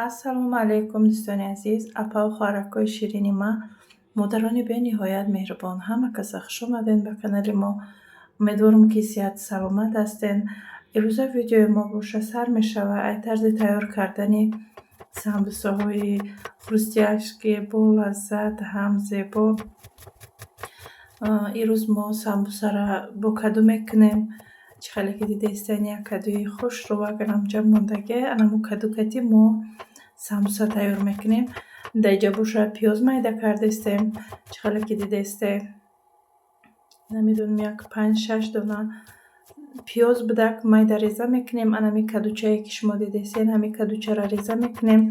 ассалому алайкум дӯстони азиз. Апа ва хоҳаракҳои ширини ма, модарони бениҳоят меҳрубон, ҳама каса хуш омадед ба канали мо. Умедворам ки сеҳату саломат ҳастед. имрӯза видеои мо боша сар мешавад ай тарзи тайёр кардани самбусаҳои хрустяшки бо лаззат ҳам зебо. имрӯз мо самбусаро бо каду мекунем. Чӣ хеле ки дидестен, як кадуи хушрӯ ваграм ҷамъ мондаги анамо каду-кати мо самбуса тайёр мекунем. Дар инҷа боша пиёз майда кардестем. Чӣ хеле ки дидестем, намедонам як 5-6 дона пиёз будак майда реза мекунем. Анами кадучае ки шумо дидестен, ҳамин кадучаро реза мекунем,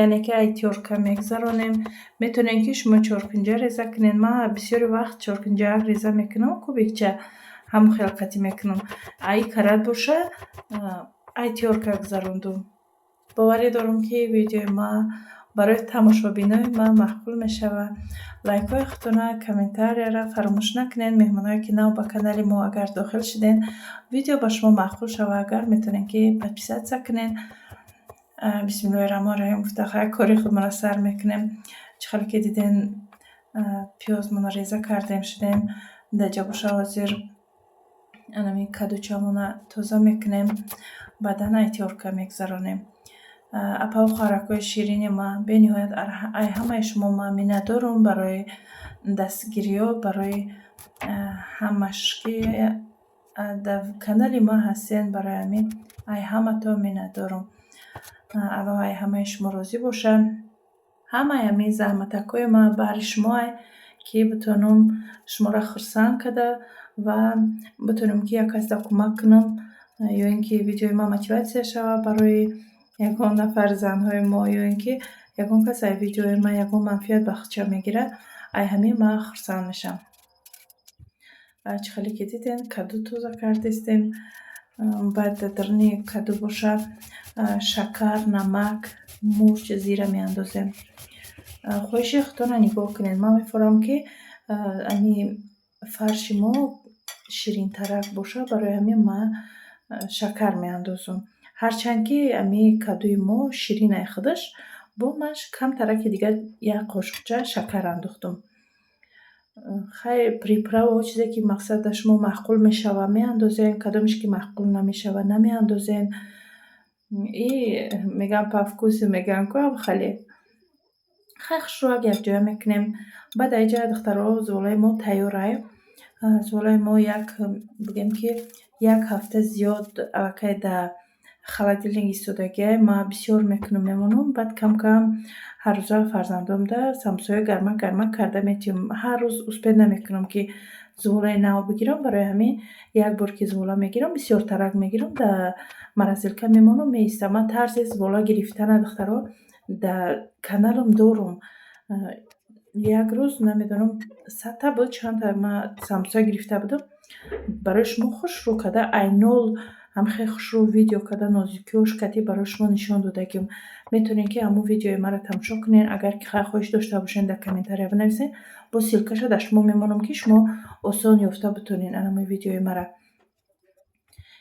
яъне ки ай тёрка мегзаронем. Метавонед ки шумо чоркунҷа реза кунед. Ман бисёри вақт чоркунҷаак реза мекунам, кубикча ҳамон хелқати мекунам. Ай карат боша ай тёрка гузарондум. боварӣ дорам ки видеои ман барои тамошобинои ман маъқул мешавад. Лайкҳои худтона, комментарияро фаромӯш накунед. Меҳмоное ки нав ба канали мо агар дохил шуден, видео ба шумо маъқул шавад, агар метавонед ки подписатсия кунед. бисмиллоҳи раҳмони раҳим гуфта хай кори худмонро сар мекунем. Чӣ хеле ки диден пиёзмонро реза кардем шудем. Дар инҷа боша ҳозир анами кадучамонро тоза мекунем, баъдан ай тёрка мегзаронем. апа ва хоҳаракҳои ширини ман, бениҳоят ай ҳамаи шумо ман миннатдорам барои дастгириё, барои ҳамаш ки дар канали ман ҳастен. Барои ҳамин ай ҳаматон миннатдорам. аллоҳ ай ҳамаи шумо розӣ бошад. ҳамаи ҳамин заҳматакҳои ман баҳри шумоае, ки битонам шуморо хурсанд карда ва битонам ки як касда кӯмак кунам, ё ин ки видеои ман мотиватсия шавад барои ягон нафар занҳои мо, ё ин ки ягон кас аз видеои ман ягон манфиат ба худша мегирад. ай ҳамин ман хурсанд мешавам. чӣ хеле ки дидем, каду тоза кардестем. баъд дар даруни каду боша шакар, намак, мурч, зира меандозем. хоҳиши худтонро нигоҳ кунед. Ман мефарам ки ами фарши мо ширинтарак боша, барои ҳамин ман шакар меандозам. ҳарчанд ки ами кадуи мо ширин ай худаш, бо ман камтараки дигар як қошуқча шакар андохтам. хай приправаҳо чизе ки мақсад дар шумо маъқул мешавад меандозен, кадомеш ки маъқул намешавад намеандозен. И мегӯям по вкусу, мегӯям ку хеле хай хушрӯак якҷоя мекунем. баъд дар инҷа духтаро зуволаи мо тайёрае. зуволаи мо як бигем ки як ҳафта зиёд аллакай дар холодильник истодагиае. ман бисёр мекунам мемонам. баъд кам-кам ҳаррӯза фарзандомда самбусаҳои гармак карда метиҳам. ҳар рӯз успед намекунам ки зуволаи нав бигирам. барои ҳамин як бор ки зувола мегирам, бисёртарак мегирам, дар маразилка мемонам, меистам. ман тарзи зувола гирифтана духтаро дар каналам дорам. як рӯз намедонам садта буд чанда ман самбуса гирифта будам. барои шумо хушрӯ карда айнол ҳамхел хушрӯ видео карда нозукиёш кати барои шумо нишон додагиам. метавонед ки ҳамун видеои маро тамошо кунед. агар ки хай хоҳиш дошта бошед дар комментария бинависед, бо силкаша дар шумо мемонам ки шумо осон ёфта битонед анамои видеои мара.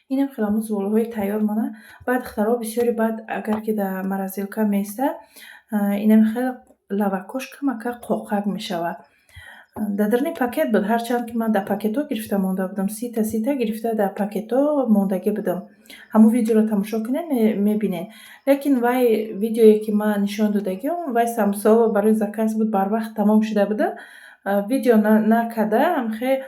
инам хеламон зуволаҳои тайёр монад. баъд духтаро бисёри баъд агар ки дар маразилка меиста, инам хел лавакош камака қоқак мешавад. дар даруни пакет буд, ҳарчанд ки ман дар пакетҳо гирифта монда будам. сита гирифта дар пакетҳо мондагӣ будам. ҳамун видеоро тамошо кунед мебинед. лекин вай видеое ки ман нишон додагиам, вай самбусаҳо барои заказ буд, барвақт тамом шуда буда. видео накарда ҳамхел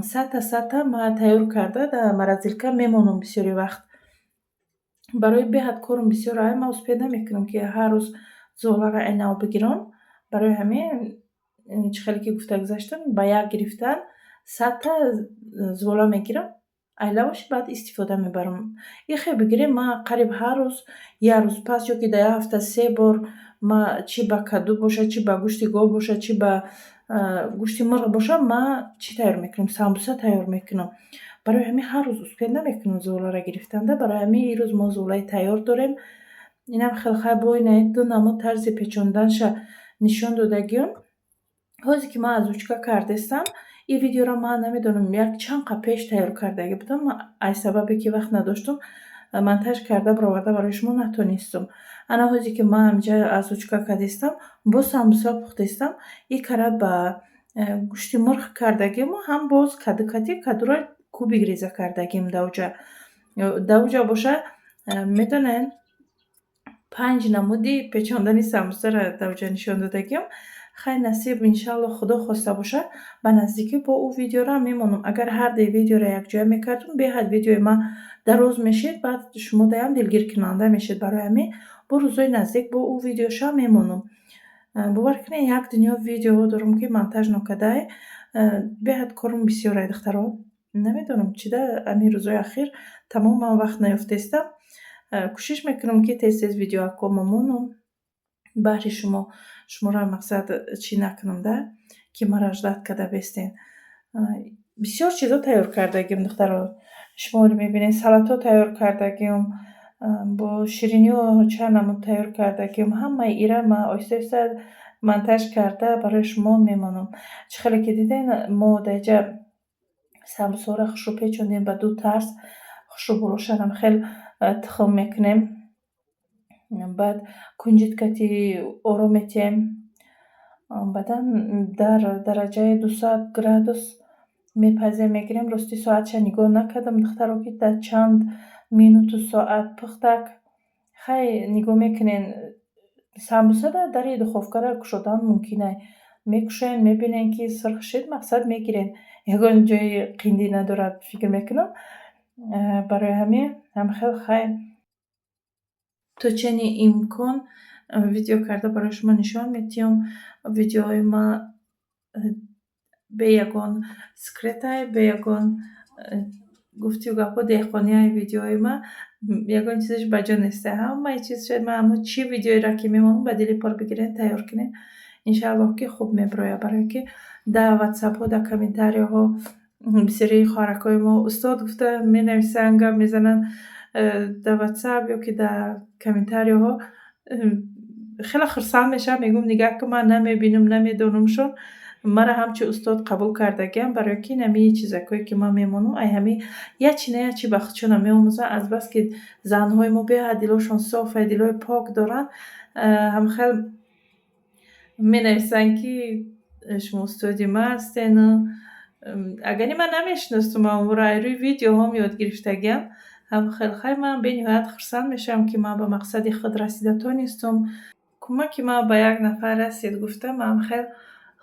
сатта ман тайёр карда дар маразилка мемонам бисёри вақт. барои беҳад корам бисёр ай ман успед намекунам ки ҳар рӯз зуволаро айнав бигирам. барои ҳамин чӣ хеле ки гуфта гузаштам, ба як гирифтан 100 зувола мегирам. айла боши баъд истифода мебарам. ихе бигирем, ман қариб ҳар рӯз як рӯз пас ё ки дар як ҳафта 3 бор ман чӣ ба каду боша, чӣ ба гӯшти гов боша, чӣ ба гӯшти мурғ боша, ман чӣ тайёр мекунам, самбуса тайёр мекунам. барои ҳамин ҳар рӯз успед намекунам зуволаро гирифтанда. барои ҳамин ирӯз мо зуволаи тайёр дорем. инам хел хай боинед дунамо тарзи печонданша нишон додагиам. ҳозир ки ман азучка кардестам, ин видеоро ман намедонам як чанд қа пеш тайёр кардаги будам. ай сабабе ки вақт надоштам, монтаж карда бароварда барои шумо натонистум. Ана ҳозе ки ман ҳамҷа аз учка кардистам, бо самбуса пухтистам, и кара ба гӯшти мурғ кардагиму ҳам боз каду кадуро кубик реза кардагим давҷа боша. Медонед 5 намуди печондани самбусаро давҷа нишон додагим. Хай насиб иншаллоҳ худо хоста боша ба наздикӣ бо ӯ видеоро мемонам. Агар ҳар де видеоро якҷоя мекардум, беҳад видеои ман дароз мешид, баъд шумодаям дилгиркунанда мешид. Барои ҳамин бо рӯзои наздик бо ӯ видеоша мемонам. бовар кунед як дунё видеоҳо дорам ки монтаж нокардаи. Беҳад корам бисёре духтаро. Намедонам чида ҳамин рӯзои ахир тамоман вақт наёфтаистам. Кӯшиш мекунам ки тез видеоакҳо мамонам баҳри шуморо мақсад чӣ накунамда, ки маро ждат карда бестен. Бисёр чизо тайёр кардагим духтаро. Шумо мебинед салато тайёр кардагим, бо шириниҳо чанд намуд тайёр кардагим. Ҳамаи ира ман оҳиста монтаж карда барои шумо мемонам. Чӣ хеле ки дидем мо даҷа самбусаҳоро хушрӯ печондем ба ду тарз. Хушрӯ болошанам хел тухм мекунем. Баъд кунҷиткати оро метиҳем. Баъдан дар дараҷаи 200 градус мепазем мегирем. Рости соатша нигоҳ накардам духтаро ки дар чанд минуту соат пухтак. Хай нигоҳ мекунен самбусада дари духовкаро кушодан мумкин. Мекушен мебинен ки сирх шид, мақсад мегирен. Ягон ҷои қиндӣ надорад фикр мекунам. Барои ҳамин ҳам хел хай то чени имкон видео карда барои шумо нишон медиҳам. Видеоҳои ман бе ягон секретай, бе ягон гуфтию гапҳо деҳқонияи видеоҳои ман ягон чизаш ба ҷо нест. Ҳамаи чизша ман ҳамун чӣ видеоеро ки мемонам ба дили пор бигирен тайёр кунед. Иншаллоҳ ки хуб мебарояд, барое ки дар ватсапҳо, дар комментарияҳо бисёрии хоҳаракҳои мо устод гуфта менависанд, гап мезананд дар ватсап ё ки дар комментарияҳо. Хеле хурсанд мешавам, мегӯям нигах кун ман намебинам, намедонамшон. Маро ҳамчун устод қабул кардагиам, барое ки ҳамин чизакое ки ман мемонам, ай ҳамин ячи на ячи ба худшонам меомӯзанд. Азбаски занҳои мо беҳад дилошон соф, дилои пок доранд, ҳамхел менависанд ки шумо устоди ман ҳастену. Агари ман намешиностум аморо, ай рӯи видеоҳом ёд гирифтагиам. Ҳамхел хай ман бениҳоят хурсанд мешавам ки ман ба мақсади худ расида тонистум. Кӯмаки ман ба як нафар расид гуфта ман хел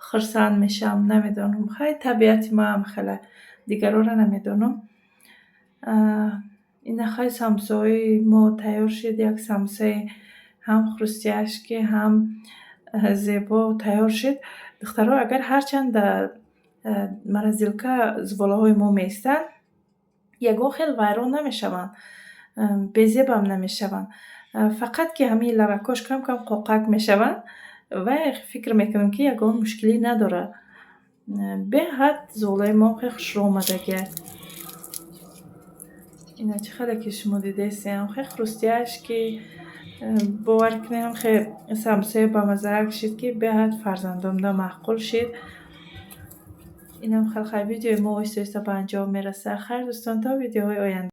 хурсанд мешавам. Намедонам, хай табиати ман ҳамхела, дигаронро намедонам. Ина хай самбусаҳои мо тайёр шид. Як самбусаи ҳам хрустяшки, ҳам зебо тайёр шид. Духтаро, агар ҳарчанд дар морозилка зуволаҳои мо меистанд, ягон хел вайрон намешаванд, безебам намешаванд. Фақат ки ҳамин лавакҳош кам қоқак мешаванд. Вай фикр мекунам ки ягон мушкилӣ надорад. Беҳад зуволаи мо хеле хушрӯ омадагӣ аст. Ина чӣ хеле ки шумо дидаистем, хеле хрустяшки. Бовар кунед хеле самбусаи бамазаак шид ки беҳад фарзандонда маъқул шид. Инам хеле видеои мо оҳиста ба анҷом мерасад. Хайр дӯстон, то видеоҳои оянда.